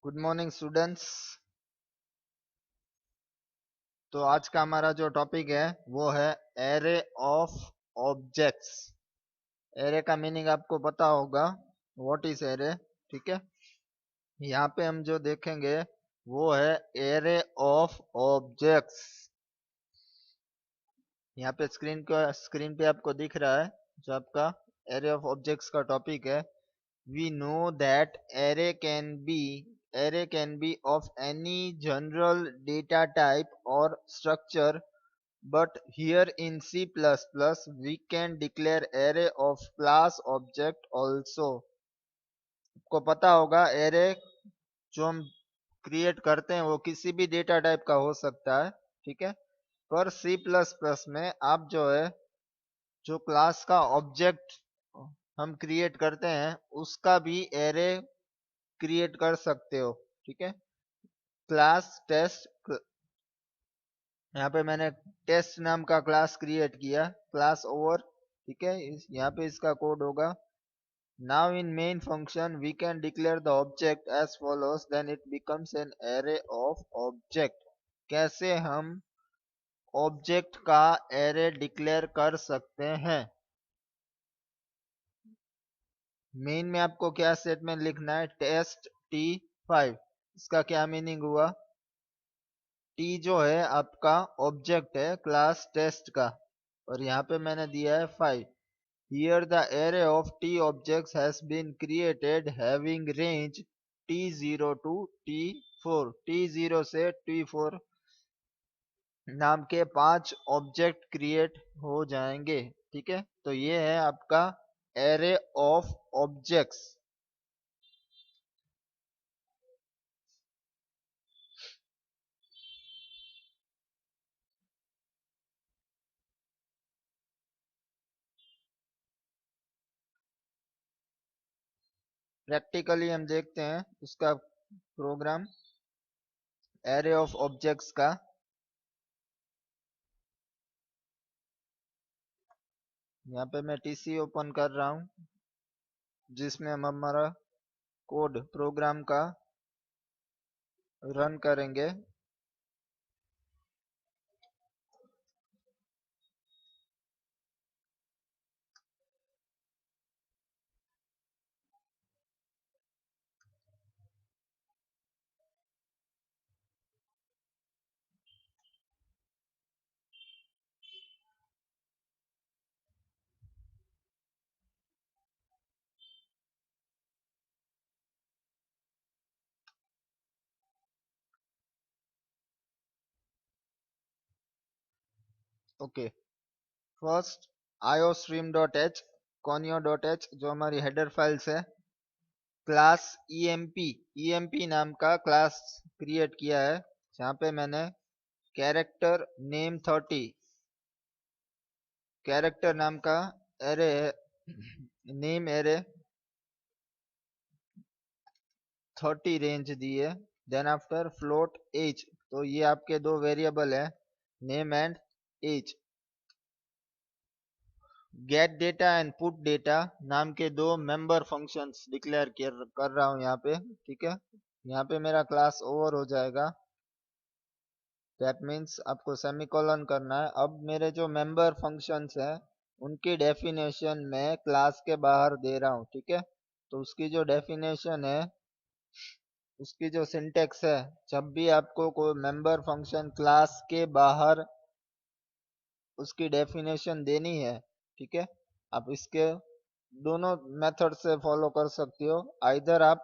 Good morning students. तो आज का हमारा जो टॉपिक है वो है एरे ऑफ ऑब्जेक्ट्स। एरे का मीनिंग आपको पता होगा, व्हाट इज एरे। ठीक है, यहाँ पे हम जो देखेंगे वो है एरे ऑफ ऑब्जेक्ट्स। यहाँ पे स्क्रीन पे आपको दिख रहा है जो आपका एरे ऑफ ऑब्जेक्ट्स का टॉपिक है। We know that array can be of any general data type or structure, but here in C++ we can declare array of class object also। आपको पता होगा एरे जो हम क्रिएट करते हैं वो किसी भी डेटा टाइप का हो सकता है। ठीक है, पर C++ में आप जो है जो क्लास का ऑब्जेक्ट हम क्रिएट करते हैं उसका भी एरे क्रिएट कर सकते हो। ठीक है, क्लास टेस्ट, यहाँ पे मैंने टेस्ट नाम का क्लास क्रिएट किया, क्लास ओवर। ठीक है, यहाँ पे इसका कोड होगा। Now in main function we can declare the object as follows, then it becomes an array of object. कैसे हम ऑब्जेक्ट का एरे डिक्लेयर कर सकते हैं। मेन में आपको क्या स्टेटमेंट लिखना है, टेस्ट T5। इसका क्या मीनिंग हुआ, टी जो है आपका ऑब्जेक्ट है क्लास टेस्ट का, और यहाँ पे मैंने दिया है 5। Here the array of T objects has been created having range T0 to T4। T0 से T4 नाम के 5 ऑब्जेक्ट क्रिएट हो जाएंगे। ठीक है, तो ये है आपका एरे ऑफ ऑब्जेक्ट्स। प्रैक्टिकली हम देखते हैं उसका प्रोग्राम एरे ऑफ ऑब्जेक्ट्स का। यहाँ पे मैं टीसी ओपन कर रहा हूँ जिसमें हम हमारा कोड प्रोग्राम का रन करेंगे। ओके, फर्स्ट iostream.h, conio.h जो हमारी हेडर फाइल्स है, क्लास emp नाम का क्लास क्रिएट किया है जहाँ पे मैंने कैरेक्टर नेम 30 कैरेक्टर नाम का एरे है, नेम एरे 30 रेंज दी है। देन आफ्टर फ्लोट एज, तो ये आपके दो वेरिएबल है, name and age. Get data and put data नाम के दो मेंबर फंक्शंस डिक्लेयर कर रहा हूँ यहाँ पे। ठीक है, यहाँ पे मेरा क्लास ओवर हो जाएगा, दैट मीन्स आपको सेमीकोलन करना है। अब मेरे जो मेंबर फंक्शंस हैं उनकी डेफिनेशन मैं क्लास के बाहर दे रहा हूँ। ठीक है, तो उसकी जो डेफिनेशन है, उसकी जो सिंटेक्स है, जब भी आपको कोई मेंबर फंक्शन क्लास के बाहर उसकी डेफिनेशन देनी है, ठीक है, आप इसके दोनों मेथड से फॉलो कर सकते हो। आइदर आप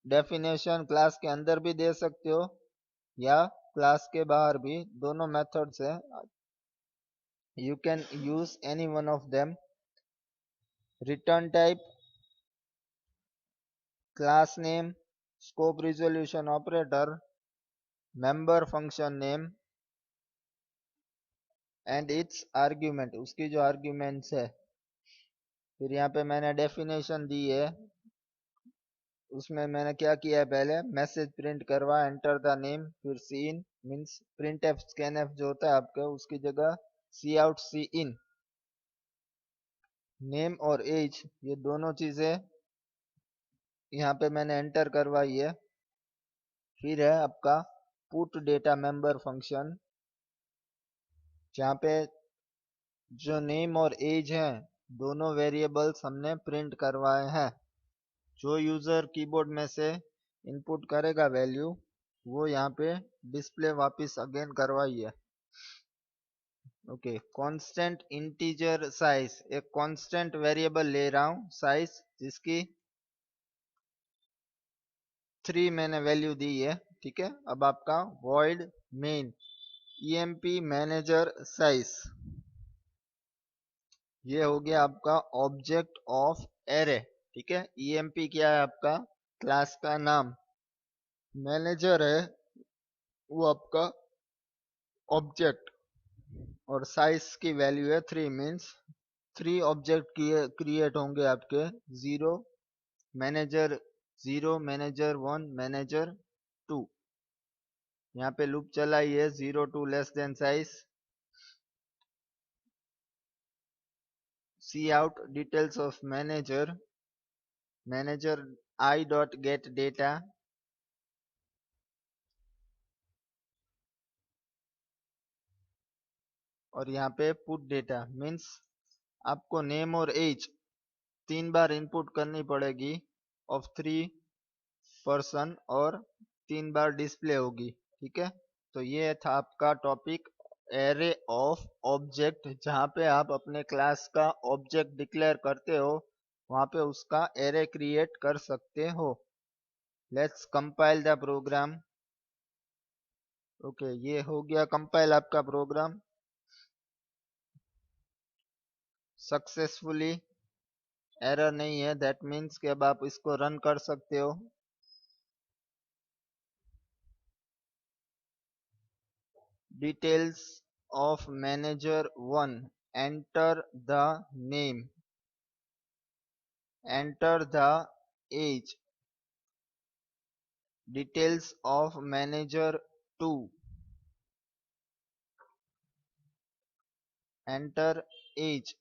डेफिनेशन क्लास के अंदर भी दे सकते हो या क्लास के बाहर भी, दोनों मेथड से you can use any one of them। return type, class name, scope resolution operator, member function name and its argument, उसकी जो arguments है। फिर यहाँ पे मैंने डेफिनेशन दी है, उसमें मैंने क्या किया है, पहले मैसेज प्रिंट करवा, एंटर द नेम, फिर cin means printf scanf जो होता है आपका, उसकी जगह cout cin. Name और एज ये दोनों चीजें यहाँ पे मैंने एंटर करवाई है। फिर है आपका पुट डेटा मेंबर फंक्शन, जहाँ पे जो नेम और एज है दोनों वेरिएबल्स हमने प्रिंट करवाए हैं। जो यूजर कीबोर्ड में से इनपुट करेगा वैल्यू, वो यहाँ पे डिस्प्ले वापस अगेन करवाइए। ओके, कांस्टेंट इंटीजर साइज, एक कांस्टेंट वेरिएबल ले रहा हूँ साइज, जिसकी 3 मैंने वैल्यू दी है। ठीक है, अब आपका void main emp manager size, ये हो गया आपका ऑब्जेक्ट ऑफ एरे। ठीक है, emp क्या है आपका क्लास का नाम, मैनेजर है वो आपका ऑब्जेक्ट, और साइज की वैल्यू है 3, मीन्स 3 ऑब्जेक्ट क्रिएट होंगे आपके, जीरो मैनेजर 0, मैनेजर 1, मैनेजर 2। यहाँ पे लूप चलाइए 0 to less than size, cout details of manager, manager i dot get data, और यहाँ पे पुट डेटा, मीन्स आपको नेम और एज 3 बार इनपुट करनी पड़ेगी ऑफ 3 पर्सन, और 3 बार डिस्प्ले होगी। ठीक है, तो ये था आपका टॉपिक एरे ऑफ ऑब्जेक्ट, जहाँ पे आप अपने क्लास का ऑब्जेक्ट डिक्लेयर करते हो, वहाँ पे उसका एरे क्रिएट कर सकते हो। Let's compile the program. Okay, ये हो गया कंपाइल आपका प्रोग्राम सक्सेसफुली, एरर नहीं है, दैट मीन्स कि अब आप इसको रन कर सकते हो। Details of manager 1, enter the name, enter the age, details of manager 2, enter age,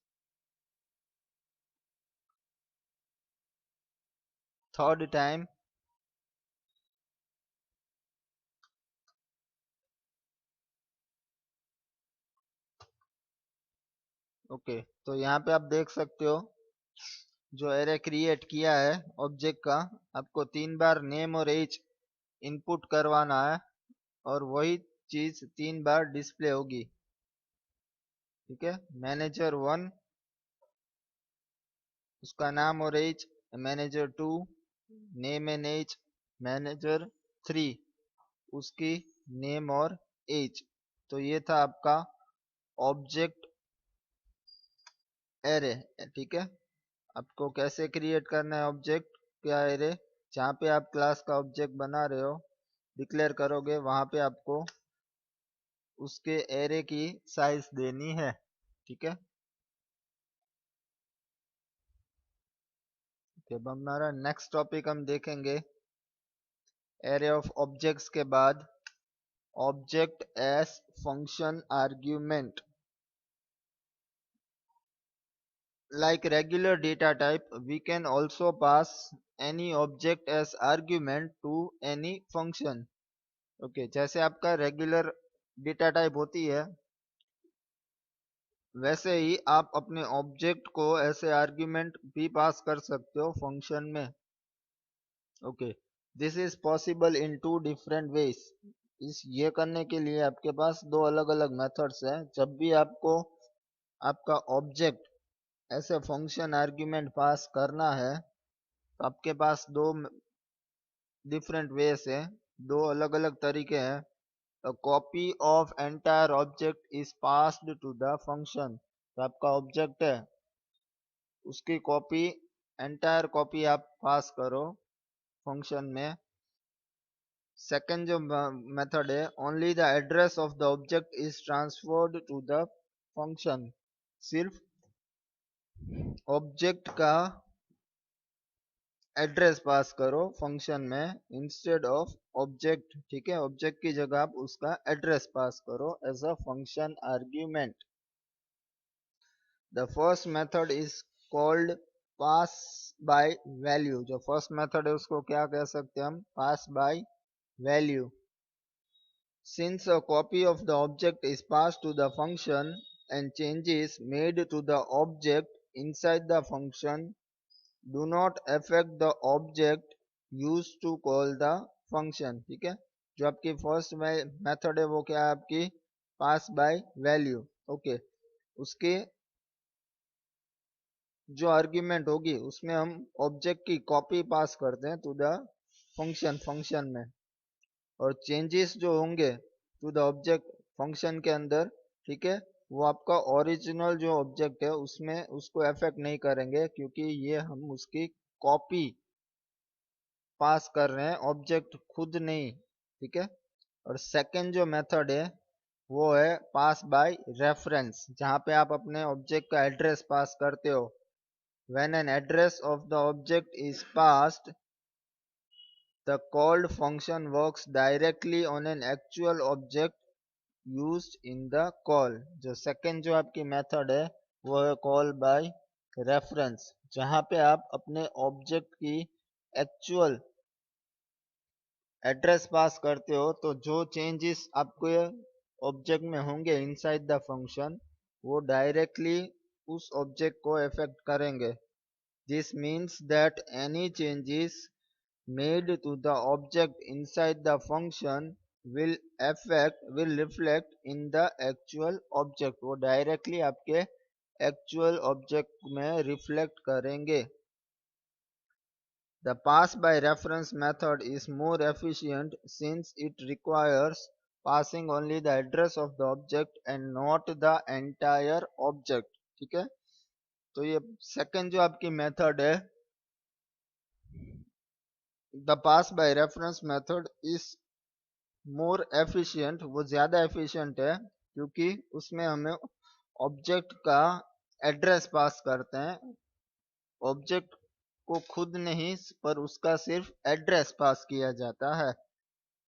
third time, okay. तो यहाँ पे आप देख सकते हो जो एरे क्रिएट किया है ऑब्जेक्ट का, आपको 3 बार नेम और एज इनपुट करवाना है, और वही चीज 3 बार डिस्प्ले होगी। ठीक है, मैनेजर 1 उसका नाम और age, manager 2 name and age, manager 3 उसकी नेम और एज। तो ये था आपका ऑब्जेक्ट एरे। ठीक है, आपको कैसे क्रिएट करना है ऑब्जेक्ट क्या एरे, जहाँ पे आप क्लास का ऑब्जेक्ट बना रहे हो डिक्लेयर करोगे, वहां पे आपको उसके एरे की साइज देनी है। ठीक है, अब हमारा नेक्स्ट टॉपिक हम देखेंगे एरे ऑफ ऑब्जेक्ट्स के बाद object as function argument. Like regular data type, we can also pass any object as argument to any function. Okay, जैसे आपका रेगुलर डेटा टाइप होती है, वैसे ही आप अपने ऑब्जेक्ट को ऐसे आर्ग्यूमेंट भी पास कर सकते हो फंक्शन में। Okay, this is possible in 2 different ways. इस ये करने के लिए आपके पास 2 अलग अलग मेथड्स हैं। जब भी आपको आपका ऑब्जेक्ट ऐसे फंक्शन आर्ग्यूमेंट पास करना है, तो आपके पास 2 डिफरेंट वेज है, 2 अलग अलग तरीके हैं। A copy of entire object is passed to the function, तो आपका ऑब्जेक्ट है उसकी कॉपी, एंटायर कॉपी आप पास करो फंक्शन में। सेकंड जो मेथड है, only the address of the object is transferred to the function, सिर्फ ऑब्जेक्ट का एड्रेस पास करो फंक्शन में इंस्टेड ऑफ ऑब्जेक्ट। ठीक है, ऑब्जेक्ट की जगह आप उसका एड्रेस पास करो as a function argument. The first method is called pass by value. जो फर्स्ट मेथड है उसको क्या कह सकते हैं हम, pass by value. Since a copy of the object is passed to the function and changes made to the object inside the function do not affect the object used to call the function. ठीक है, जो आपकी first method है वो क्या है आपकी पास by value. Okay, उसके जो आर्ग्यूमेंट होगी उसमें हम ऑब्जेक्ट की कॉपी पास करते हैं टू द फंक्शन में, और चेंजेस जो होंगे टू द ऑब्जेक्ट फंक्शन के अंदर, ठीक है, वो आपका ओरिजिनल जो ऑब्जेक्ट है उसमें उसको अफेक्ट नहीं करेंगे, क्योंकि ये हम उसकी कॉपी पास कर रहे हैं, ऑब्जेक्ट खुद नहीं. ठीक है, और सेकंड जो मेथड है वो है पास बाय रेफरेंस, जहां पे आप अपने ऑब्जेक्ट का एड्रेस पास करते हो. When an address of the object is passed, the called function works directly on an actual object used in the call. जो सेकंड जो आपकी मेथड है वो है कॉल बाय रेफरेंस, जहां पे आप अपने ऑब्जेक्ट की एक्चुअल एड्रेस पास करते हो, तो जो चेंजेस आपको ऑब्जेक्ट में होंगे इनसाइड द फंक्शन वो डायरेक्टली उस ऑब्जेक्ट को इफेक्ट करेंगे. This means that any changes made to the object inside the function will reflect in the actual object. वो डायरेक्टली आपके एक्चुअल ऑब्जेक्ट में रिफ्लेक्ट करेंगे. The pass by reference method is more efficient since it requires passing only the address of the object and not the entire object. ठीक है, तो ये second जो आपकी मेथड है, the pass by reference method is more efficient, वो ज़्यादा efficient है क्योंकि उसमें हमें ऑब्जेक्ट का एड्रेस पास करते हैं, ऑब्जेक्ट को खुद नहीं पर उसका सिर्फ एड्रेस पास किया जाता है.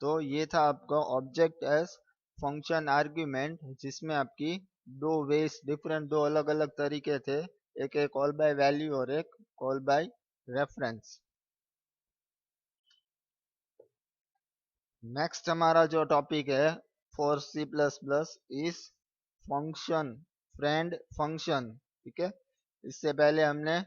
तो ये था आपका ऑब्जेक्ट एज फंक्शन आर्ग्यूमेंट, जिसमें आपकी दो वेज डिफरेंट, दो अलग अलग तरीके थे, एक है कॉल बाय वैल्यू और एक कॉल बाय रेफरेंस. नेक्स्ट हमारा जो टॉपिक है for C plus plus is function, friend function. ठीक है, इससे पहले हमने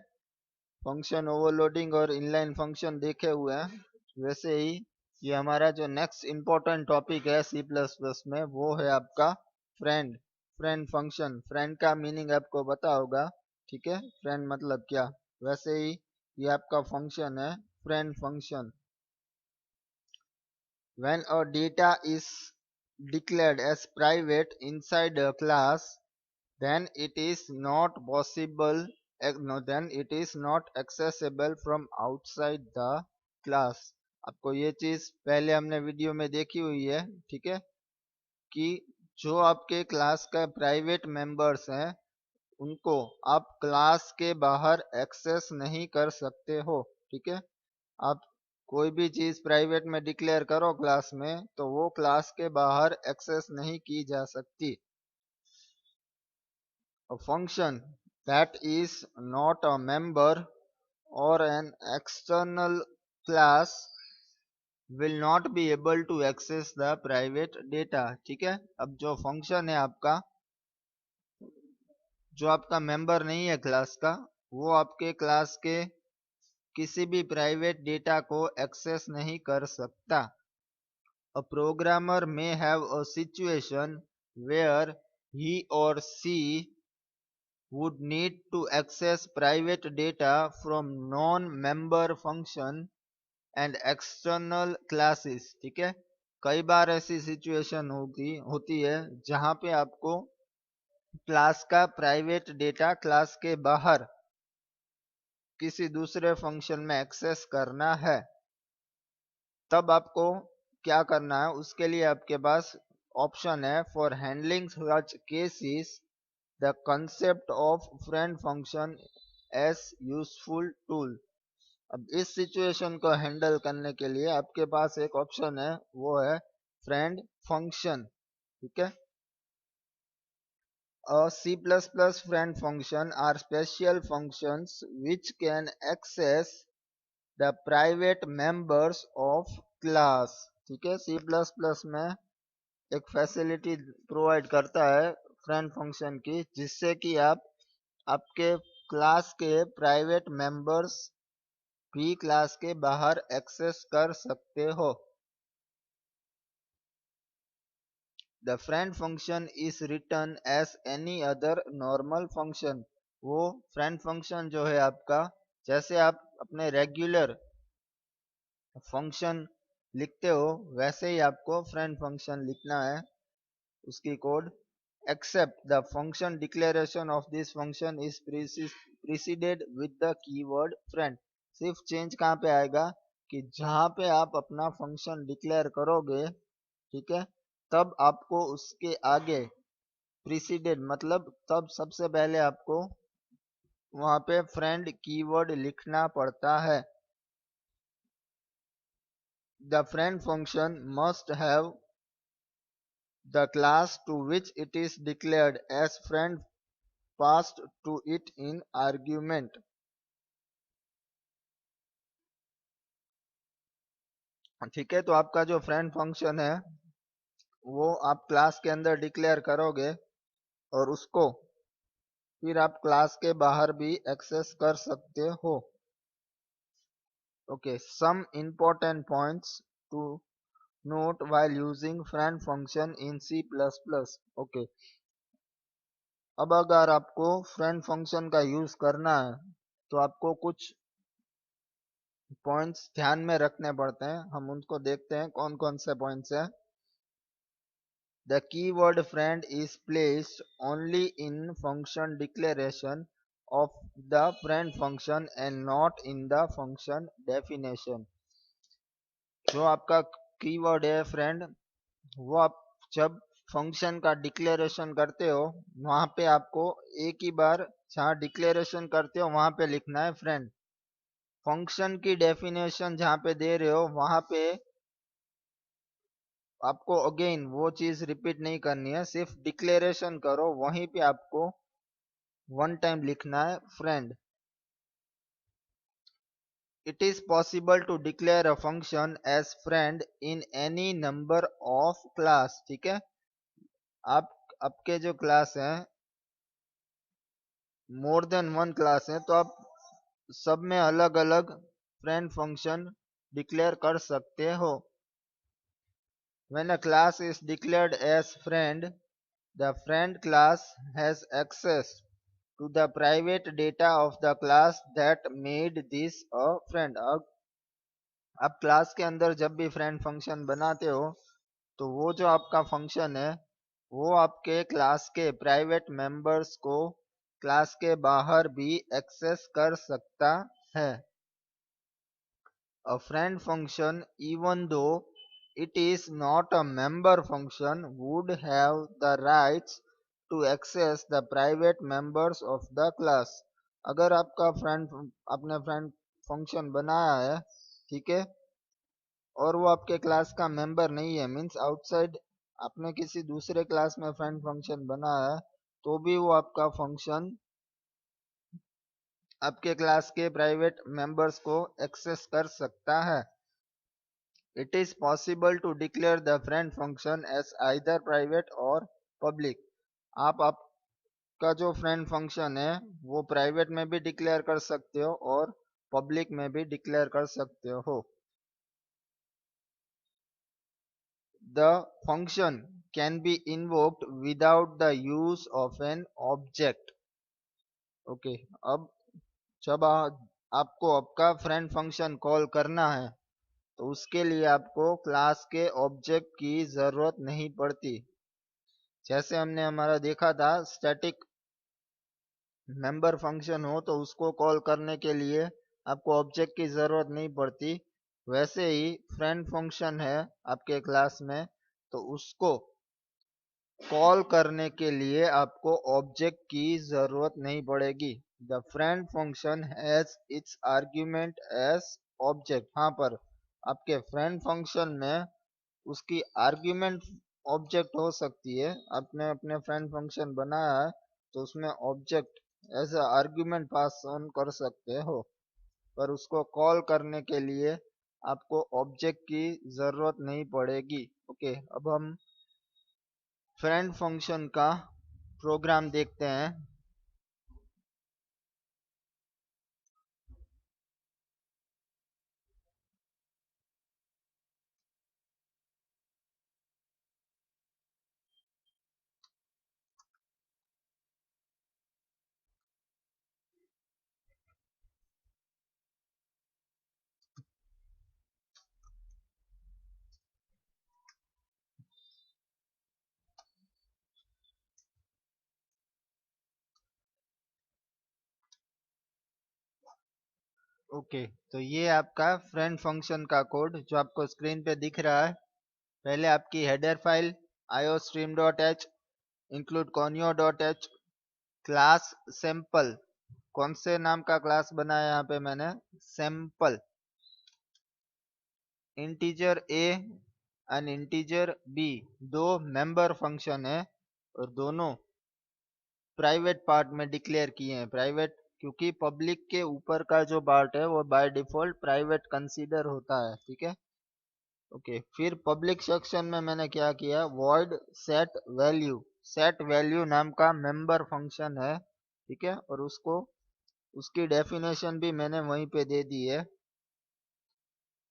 फंक्शन ओवरलोडिंग और इनलाइन फंक्शन देखे हुए हैं, वैसे ही ये हमारा जो नेक्स्ट इम्पोर्टेंट टॉपिक है सी प्लस प्लस में वो है आपका फ्रेंड, फ्रेंड फंक्शन. फ्रेंड का मीनिंग आपको पता होगा, ठीक है, फ्रेंड मतलब क्या. वैसे ही ये आपका फंक्शन है friend function. When a data is declared as private inside a class, then it is not possible, no, then it is not accessible from outside the class. आपको ये चीज पहले हमने वीडियो में देखी हुई है, ठीक है, कि जो आपके क्लास का प्राइवेट मेंबर्स हैं उनको आप क्लास के बाहर एक्सेस नहीं कर सकते हो. ठीक है, आप कोई भी चीज प्राइवेट में डिक्लेयर करो क्लास में तो वो क्लास के बाहर एक्सेस नहीं की जा सकती. A function that is not a member or an external class will not be able to access the private data. ठीक है, अब जो फंक्शन है आपका, जो आपका मेंबर नहीं है क्लास का, वो आपके क्लास के किसी भी प्राइवेट डेटा को एक्सेस नहीं कर सकता. A programmer may have a situation where he or she would need to access private data from non-member function and external classes. ठीक है, कई बार ऐसी सिचुएशन होती है जहां पे आपको क्लास का प्राइवेट डेटा क्लास के बाहर किसी दूसरे फंक्शन में एक्सेस करना है. तब आपको क्या करना है, उसके लिए आपके पास ऑप्शन है for handling such cases the concept of friend function as useful tool. अब इस सिचुएशन को हैंडल करने के लिए आपके पास एक ऑप्शन है, वो है फ्रेंड फंक्शन. ठीक है, a C++ friend function are special functions which can access the private members of class. ठीक है, सी प्लस प्लस में एक फैसिलिटी प्रोवाइड करता है फ्रेंड फंक्शन की, जिससे कि आप आपके क्लास के प्राइवेट मेंबर्स भी क्लास के बाहर एक्सेस कर सकते हो। The friend function is written as any other normal function. वो फ्रेंड फंक्शन जो है आपका, जैसे आप अपने रेगुलर फंक्शन लिखते हो वैसे ही आपको फ्रेंड फंक्शन लिखना है, उसकी code. Except the function declaration of this function is preceded with the keyword friend. सिर्फ चेंज कहाँ पे आएगा कि जहाँ पे आप अपना फंक्शन डिक्लेयर करोगे, ठीक है, तब आपको उसके आगे प्रीसीडेड मतलब तब सबसे पहले आपको वहाँ पे फ्रेंड कीवर्ड लिखना पड़ता है। The friend function must have the class to which it is declared as friend passed to it in argument। ठीक है, तो आपका जो फ्रेंड फंक्शन है वो आप क्लास के अंदर डिक्लेयर करोगे और उसको फिर आप क्लास के बाहर भी एक्सेस कर सकते हो। Okay, some important points to note while using friend function in C plus plus. Okay, अब अगर आपको फ्रेंड फंक्शन का यूज करना है तो आपको कुछ पॉइंट्स ध्यान में रखने पड़ते हैं, हम उनको देखते हैं कौन कौन से पॉइंट्स हैं। The keyword friend is placed only in function declaration of the friend function and not in the function definition. जो आपका कीवर्ड है फ्रेंड, वो आप जब फंक्शन का डिक्लेरेशन करते हो वहां पे आपको एक ही बार जहाँ डिक्लेरेशन करते हो वहां पे लिखना है फ्रेंड। फंक्शन की डेफिनेशन जहाँ पे दे रहे हो वहां पे आपको अगेन वो चीज रिपीट नहीं करनी है, सिर्फ डिक्लेरेशन करो वहीं पे आपको वन टाइम लिखना है friend. It is possible to declare a function as friend in any number of class. ठीक है, आप आपके जो क्लास हैं मोर देन वन क्लास है तो आप सब में अलग अलग फ्रेंड फंक्शन डिक्लेयर कर सकते हो। When a class is declared as friend, the friend class has access to the private data of the class that made this a friend। अब आप क्लास के अंदर जब भी फ्रेंड फंक्शन बनाते हो तो वो जो आपका फंक्शन है वो आपके क्लास के प्राइवेट मेंबर्स को क्लास के बाहर भी एक्सेस कर सकता है। A friend function, even though it is not a member function, would have the rights to access the private members of the class। अगर आपका फ्रेंड आपने फ्रेंड फंक्शन बनाया है, ठीक है, और वो आपके क्लास का मेंबर नहीं है, मींस आउटसाइड आपने किसी दूसरे क्लास में फ्रेंड फंक्शन बनाया है, तो भी वो आपका फंक्शन आपके क्लास के प्राइवेट मेंबर्स को एक्सेस कर सकता है। It is possible to declare the friend function as either private or public। आप आपका जो फ्रेंड फंक्शन है वो प्राइवेट में भी डिक्लेयर कर सकते हो और पब्लिक में भी डिक्लेयर कर सकते हो। The function can be invoked without the use of an object। Okay, अब जब आपको आपका फ्रेंड फंक्शन कॉल करना है तो उसके लिए आपको क्लास के ऑब्जेक्ट की जरूरत नहीं पड़ती। जैसे हमने हमारा देखा था स्टैटिक मेंबर फंक्शन हो तो उसको कॉल करने के लिए आपको ऑब्जेक्ट की जरूरत नहीं पड़ती, वैसे ही फ्रेंड फंक्शन है आपके क्लास में तो उसको कॉल करने के लिए आपको ऑब्जेक्ट की जरूरत नहीं पड़ेगी। The friend function has its argument as object. हाँ, पर आपके फ्रेंड फंक्शन में उसकी आर्ग्यूमेंट ऑब्जेक्ट हो सकती है। आपने अपने फ्रेंड फंक्शन बनाया है तो उसमें object as a argument pass on कर सकते हो, पर उसको कॉल करने के लिए आपको ऑब्जेक्ट की जरूरत नहीं पड़ेगी। ओके, अब हम फ्रेंड फंक्शन का प्रोग्राम देखते हैं। ओके, तो ये आपका फ्रेंड फंक्शन का कोड जो आपको स्क्रीन पे दिख रहा है। पहले आपकी header file iostream.h, include conio.h, class sample, कौन से नाम का क्लास बनाया यहाँ पे मैंने, sample, integer a and integer b, दो मेंबर फंक्शन है और दोनों प्राइवेट पार्ट में डिक्लेयर किए हैं। प्राइवेट क्योंकि पब्लिक के ऊपर का जो पार्ट है वो बाय डिफॉल्ट प्राइवेट कंसीडर होता है। ठीक है, ओके। फिर पब्लिक सेक्शन में मैंने क्या किया, void set value, set value नाम का मेंबर फंक्शन है। ठीक है, और उसको उसकी डेफिनेशन भी मैंने वहीं पे दे दी है,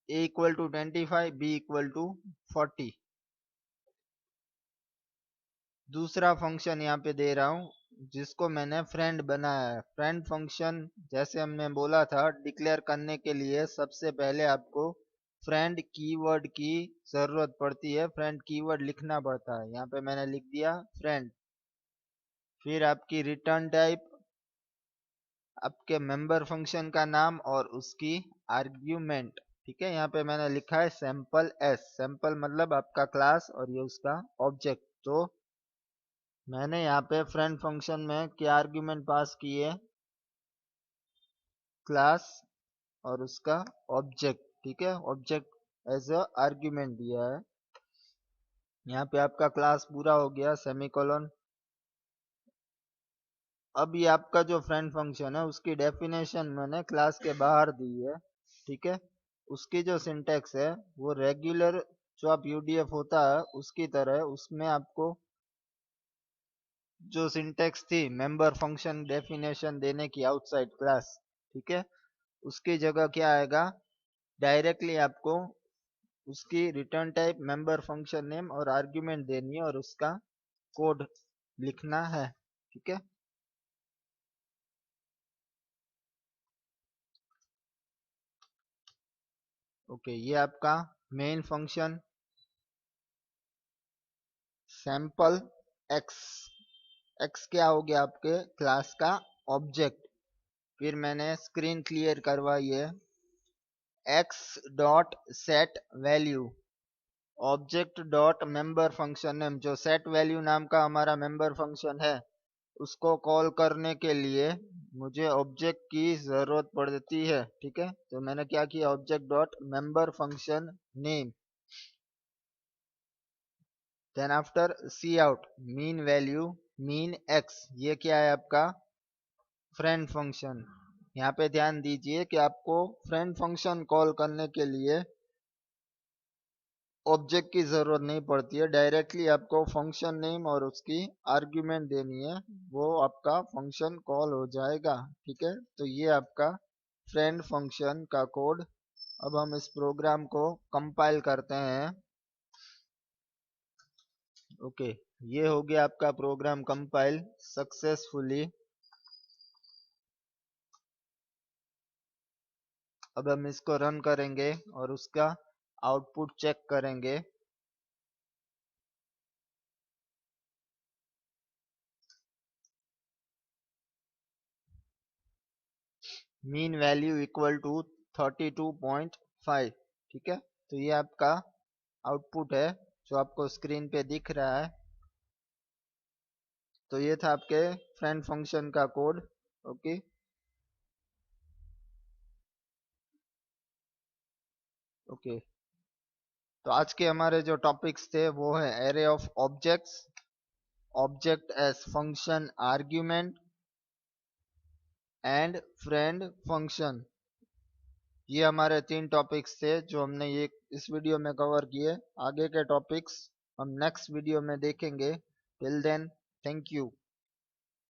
a equal to 25, b equal to 40। दूसरा फंक्शन यहाँ पे दे रहा हूँ जिसको मैंने फ्रेंड बनाया है। फ्रेंड फंक्शन जैसे हमने बोला था डिक्लेयर करने के लिए सबसे पहले आपको फ्रेंड कीवर्ड की जरूरत पड़ती है, फ्रेंड कीवर्ड लिखना पड़ता है। यहाँ पे मैंने लिख दिया फ्रेंड। फिर आपकी रिटर्न टाइप, आपके मेंबर फंक्शन का नाम और उसकी आर्ग्यूमेंट। ठीक है, यहाँ पे मैंने लिखा है सैंपल एस, सैंपल मतलब आपका क्लास और ये उसका ऑब्जेक्ट। तो मैंने यहाँ पे फ्रेंड फंक्शन में क्या आर्ग्यूमेंट पास किए, क्लास और उसका ऑब्जेक्ट। ठीक है, ऑब्जेक्ट एज अ आर्ग्यूमेंट दिया है। यहाँ पे आपका क्लास पूरा हो गया, सेमीकोलन। अब ये आपका जो फ्रेंड फंक्शन है उसकी डेफिनेशन मैंने क्लास के बाहर दी है। ठीक है, उसकी जो सिंटेक्स है वो रेगुलर जो आप यूडीएफ होता है उसकी तरह है। उसमें आपको जो सिंटेक्स थी मेंबर फंक्शन डेफिनेशन देने की आउटसाइड क्लास, ठीक है, उसकी जगह क्या आएगा, डायरेक्टली आपको उसकी return type member function name और आर्ग्यूमेंट देनी है और उसका कोड लिखना है। ठीक है, ओके। ये आपका main function sample x, x क्या हो गया आपके क्लास का ऑब्जेक्ट। फिर मैंने स्क्रीन क्लियर करवाई है, x dot set value, object dot member function name, जो सेट वैल्यू नाम का हमारा मेंबर फंक्शन है उसको कॉल करने के लिए मुझे ऑब्जेक्ट की जरूरत पड़ती है। ठीक है, तो मैंने क्या किया, object dot member function name, then after cout mean value, mean x, ये क्या है आपका फ्रेंड फंक्शन। यहाँ पे ध्यान दीजिए कि आपको फ्रेंड फंक्शन कॉल करने के लिए ऑब्जेक्ट की जरूरत नहीं पड़ती है, डायरेक्टली आपको फंक्शन नेम और उसकी आर्ग्यूमेंट देनी है, वो आपका फंक्शन कॉल हो जाएगा। ठीक है, तो ये आपका फ्रेंड फंक्शन का कोड। अब हम इस प्रोग्राम को कंपाइल करते हैं। ओके, ये हो गया आपका प्रोग्राम कंपाइल सक्सेसफुली। अब हम इसको रन करेंगे और उसका आउटपुट चेक करेंगे। Mean value equal to 32.5। ठीक है, तो ये आपका आउटपुट है जो आपको स्क्रीन पे दिख रहा है। तो ये था आपके फ्रेंड फंक्शन का कोड। Okay, okay. तो आज के हमारे जो टॉपिक्स थे वो है array of objects, object as function argument and friend function. ये हमारे 3 टॉपिक्स थे जो हमने ये इस वीडियो में कवर किए। आगे के टॉपिक्स हम नेक्स्ट वीडियो में देखेंगे। Till then, thank you.